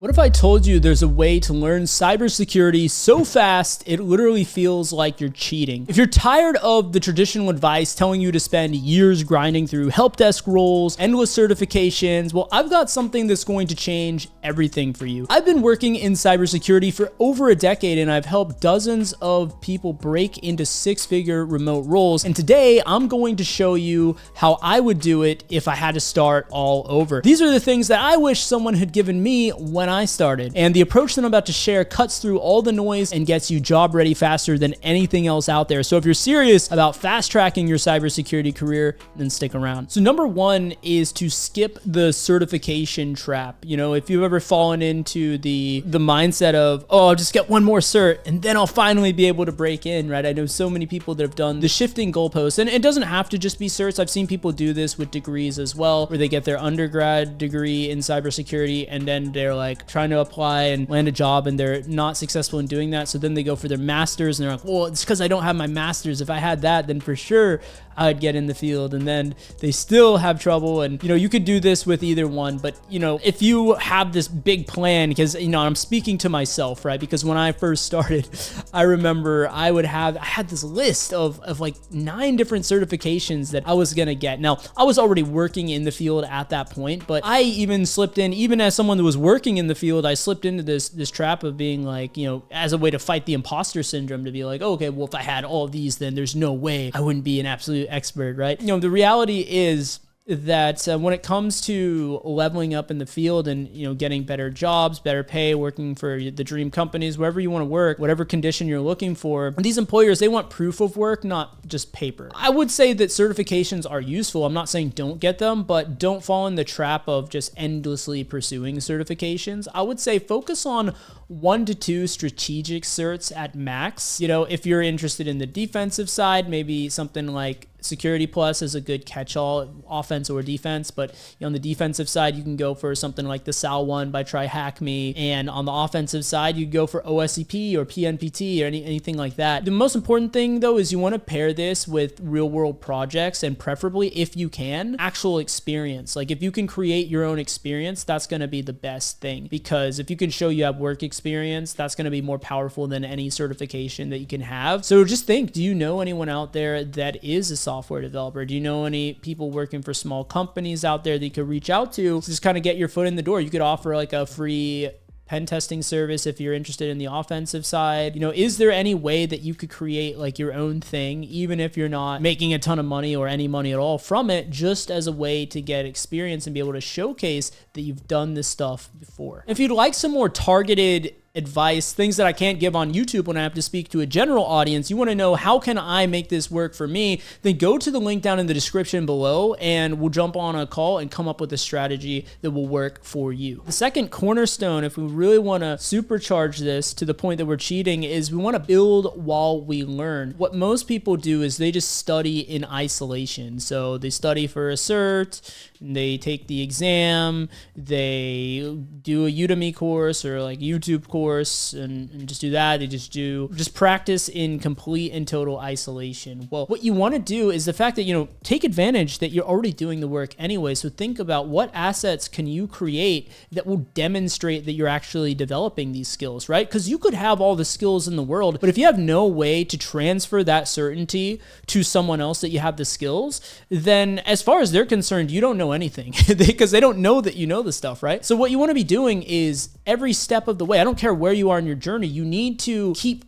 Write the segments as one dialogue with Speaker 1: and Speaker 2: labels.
Speaker 1: What if I told you there's a way to learn cybersecurity so fast it literally feels like you're cheating? If you're tired of the traditional advice telling you to spend years grinding through help desk roles, endless certifications, well, I've got something that's going to change everything for you. I've been working in cybersecurity for over a decade and I've helped dozens of people break into six-figure remote roles. And today I'm going to show you how I would do it if I had to start all over. These are the things that I wish someone had given me when I started. And the approach that I'm about to share cuts through all the noise and gets you job ready faster than anything else out there. So if you're serious about fast tracking your cybersecurity career, then stick around. So number one is to skip the certification trap. You know, if you've ever fallen into the mindset of, oh, I'll just get one more cert and then I'll finally be able to break in, right? I know so many people that have done the shifting goalposts, and it doesn't have to just be certs. I've seen people do this with degrees as well, where they get their undergrad degree in cybersecurity and then they're like trying to apply and land a job and they're not successful in doing that. So then they go for their master's and they're like, well, it's because I don't have my master's. If I had that, then for sure I'd get in the field. And then they still have trouble. And, you know, you could do this with either one. But, you know, if you have this big plan, because, you know, I'm speaking to myself, right? Because when I first started, I remember I had this list of like 9 different certifications that I was going to get. Now, I was already working in the field at that point, but I even slipped in, even as someone that was working in the field, I slipped into this trap of being like, you know, as a way to fight the imposter syndrome, to be like, oh, okay, well, if I had all of these, then there's no way I wouldn't be an absolute expert, right? You know, the reality is that when it comes to leveling up in the field and, you know, getting better jobs, better pay, working for the dream companies, wherever you want to work, whatever condition you're looking for, these employers, they want proof of work, not just paper. I would say that certifications are useful. I'm not saying don't get them, but don't fall in the trap of just endlessly pursuing certifications. I would say focus on 1 to 2 strategic certs at max. You know, if you're interested in the defensive side, maybe something like Security Plus is a good catch-all, offense or defense. But, you know, on the defensive side, you can go for something like the SAL 1 by TryHackMe. And on the offensive side, you go for OSCP or PNPT or anything like that. The most important thing, though, is you want to pair this with real-world projects and preferably, if you can, actual experience. Like if you can create your own experience, that's going to be the best thing. Because if you can show you have work experience, that's going to be more powerful than any certification that you can have. So just think, do you know anyone out there that is a software developer? Do you know any people working for small companies out there that you could reach out to just kind of get your foot in the door? You could offer like a free pen testing service if you're interested in the offensive side. You know, is there any way that you could create like your own thing, even if you're not making a ton of money or any money at all from it, just as a way to get experience and be able to showcase that you've done this stuff before? If you'd like some more targeted advice, things that I can't give on YouTube when I have to speak to a general audience, you want to know how can I make this work for me, then go to the link down in the description below and we'll jump on a call and come up with a strategy that will work for you. The second cornerstone, if we really want to supercharge this to the point that we're cheating, is we want to build while we learn. What most people do is they just study in isolation. So they study for a cert, they take the exam, they do a Udemy course or like YouTube course and just do that. They just practice in complete and total isolation. Well, what you want to do is the fact that, you know, take advantage that you're already doing the work anyway. So think about what assets can you create that will demonstrate that you're actually developing these skills, right? Because you could have all the skills in the world, but if you have no way to transfer that certainty to someone else that you have the skills, then as far as they're concerned, you don't know anything because they don't know that you know the stuff, right? So what you want to be doing is every step of the way, I don't care where you are in your journey, you need to keep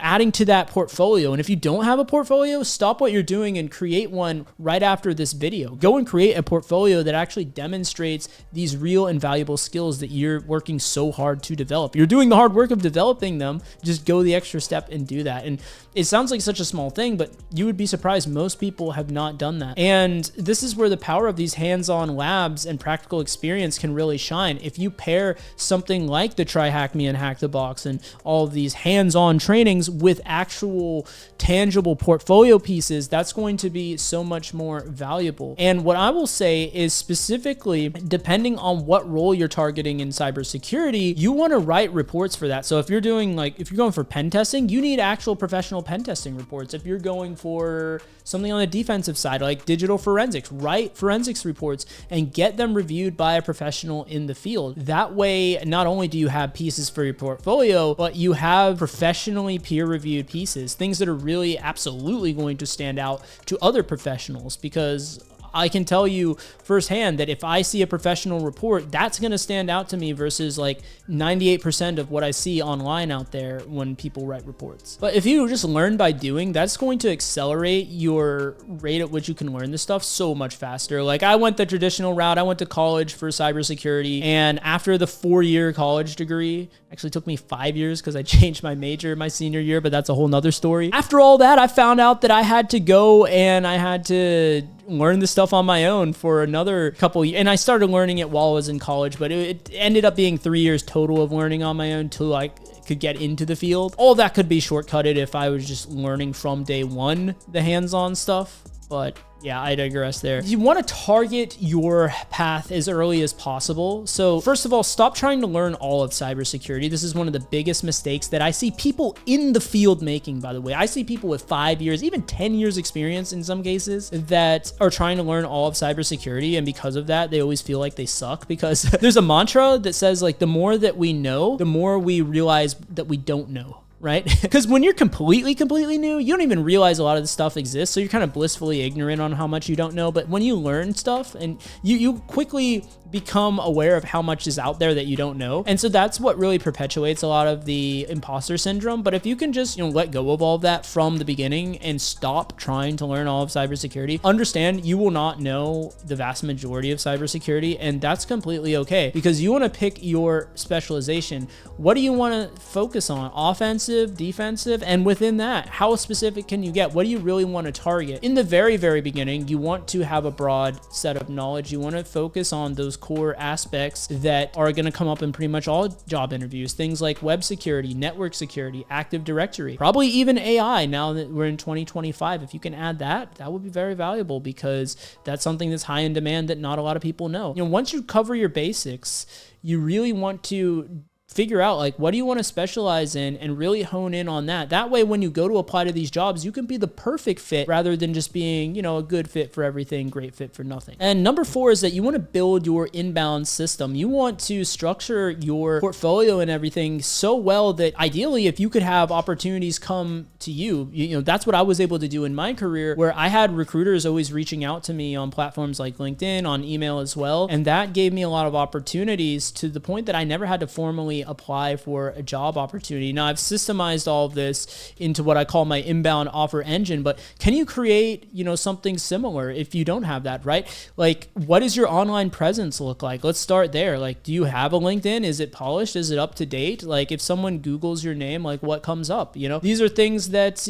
Speaker 1: adding to that portfolio. And if you don't have a portfolio, stop what you're doing and create one right after this video. Go and create a portfolio that actually demonstrates these real and valuable skills that you're working so hard to develop. You're doing the hard work of developing them. Just go the extra step and do that. And it sounds like such a small thing, but you would be surprised. Most people have not done that. And this is where the power of these hands-on labs and practical experience can really shine. If you pair something like the TryHackMe and Hack the Box and all of these hands-on trainings with actual tangible portfolio pieces, that's going to be so much more valuable. And what I will say is, specifically, depending on what role you're targeting in cybersecurity, you want to write reports for that. So if you're going for pen testing, you need actual professional pen testing reports. If you're going for something on the defensive side, like digital forensics, write forensics reports and get them reviewed by a professional in the field. That way, not only do you have pieces for your portfolio, but you have professionally peer-reviewed pieces, things that are really absolutely going to stand out to other professionals, because I can tell you firsthand that if I see a professional report, that's going to stand out to me versus like 98% of what I see online out there when people write reports. But if you just learn by doing, that's going to accelerate your rate at which you can learn this stuff so much faster. Like, I went the traditional route. I went to college for cybersecurity, and after the 4-year college degree, actually took me 5 years because I changed my major my senior year, but that's a whole nother story. After all that, I found out that I had to go and I had to learn this stuff on my own for another couple years. And I started learning it while I was in college, but it ended up being 3 years total of learning on my own till I could get into the field. All that could be shortcutted if I was just learning from day one, the hands-on stuff. But yeah, I digress there. You want to target your path as early as possible. So first of all, stop trying to learn all of cybersecurity. This is one of the biggest mistakes that I see people in the field making, by the way. I see people with 5 years, even 10 years experience in some cases, that are trying to learn all of cybersecurity. And because of that, they always feel like they suck, because there's a mantra that says, like, the more that we know, the more we realize that we don't know. Right? Because when you're completely new, you don't even realize a lot of this stuff exists. So you're kind of blissfully ignorant on how much you don't know. But when you learn stuff, and you quickly become aware of how much is out there that you don't know. And so that's what really perpetuates a lot of the imposter syndrome. But if you can just, let go of all of that from the beginning and stop trying to learn all of cybersecurity, understand you will not know the vast majority of cybersecurity, and that's completely okay, because you want to pick your specialization. What do you want to focus on? Offensive, defensive, and within that, how specific can you get? What do you really want to target? In the very, very beginning, you want to have a broad set of knowledge. You want to focus on those core aspects that are going to come up in pretty much all job interviews. Things like web security, network security, Active Directory, probably even AI. Now that we're in 2025, if you can add that, that would be very valuable, because that's something that's high in demand that not a lot of people know. Once you cover your basics, you really want to figure out, like, what do you want to specialize in, and really hone in on that. That way, when you go to apply to these jobs, you can be the perfect fit rather than just being, a good fit for everything, great fit for nothing. And number 4 is that you want to build your inbound system. You want to structure your portfolio and everything so well that ideally, if you could have opportunities come to you, that's what I was able to do in my career, where I had recruiters always reaching out to me on platforms like LinkedIn, on email as well. And that gave me a lot of opportunities, to the point that I never had to formally apply for a job opportunity. Now, I've systemized all of this into what I call my inbound offer engine, but can you create, something similar if you don't have that, right? Like, what does your online presence look like? Let's start there. Like, do you have a LinkedIn? Is it polished? Is it up to date? Like, if someone Googles your name, like, what comes up? These are things that,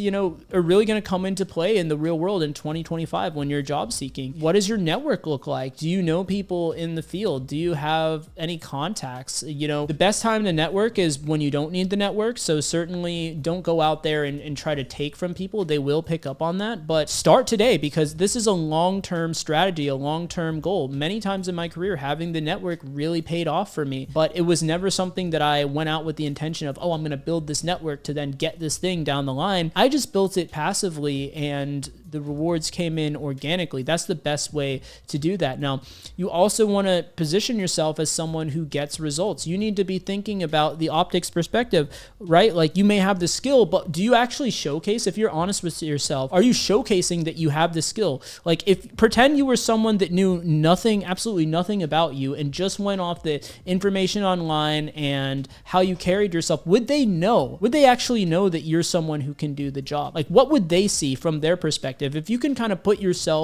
Speaker 1: are really going to come into play in the real world in 2025 when you're job seeking. What does your network look like? Do you know people in the field? Do you have any contacts? The best time to network is when you don't need the network. So certainly don't go out there and try to take from people. They will pick up on that, but start today, because this is a long-term strategy, a long-term goal. Many times in my career, having the network really paid off for me, but it was never something that I went out with the intention of, I'm going to build this network to then get this thing down the line. I just built it passively, and the rewards came in organically. That's the best way to do that. Now, you also want to position yourself as someone who gets results. You need to be thinking about the optics perspective, right? Like, you may have the skill, but do you actually showcase? If you're honest with yourself, are you showcasing that you have the skill? Like, if pretend you were someone that knew nothing, absolutely nothing about you, and just went off the information online and how you carried yourself, would they actually know that you're someone who can do the job? Like, what would they see from their perspective? perspective, if you can kind of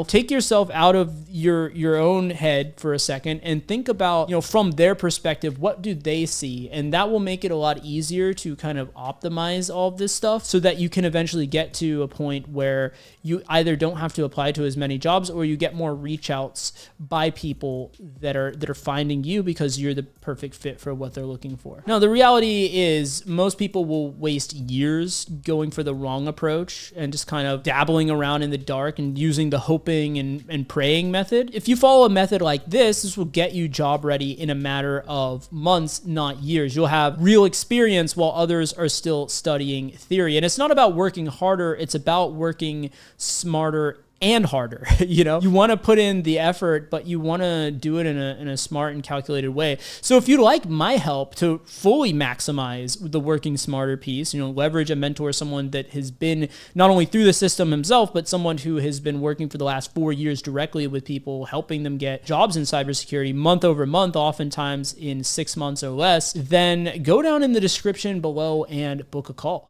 Speaker 1: take yourself out of your own head for a second and think about, from their perspective, what do they see? And that will make it a lot easier to kind of optimize all of this stuff so that you can eventually get to a point where you either don't have to apply to as many jobs, or you get more reach outs by people that are finding you because you're the perfect fit for what they're looking for. Now, the reality is most people will waste years going for the wrong approach and just kind of dabbling around in the dark and using the hoping and praying method. If you follow a method like this will get you job ready in a matter of months, not years. You'll have real experience while others are still studying theory. And it's not about working harder, it's about working smarter and harder. You want to put in the effort, but you want to do it in a smart and calculated way. So if you'd like my help to fully maximize the working smarter piece, leverage and mentor someone that has been not only through the system himself, but someone who has been working for the last 4 years directly with people, helping them get jobs in cybersecurity month over month, oftentimes in 6 months or less, then go down in the description below and book a call.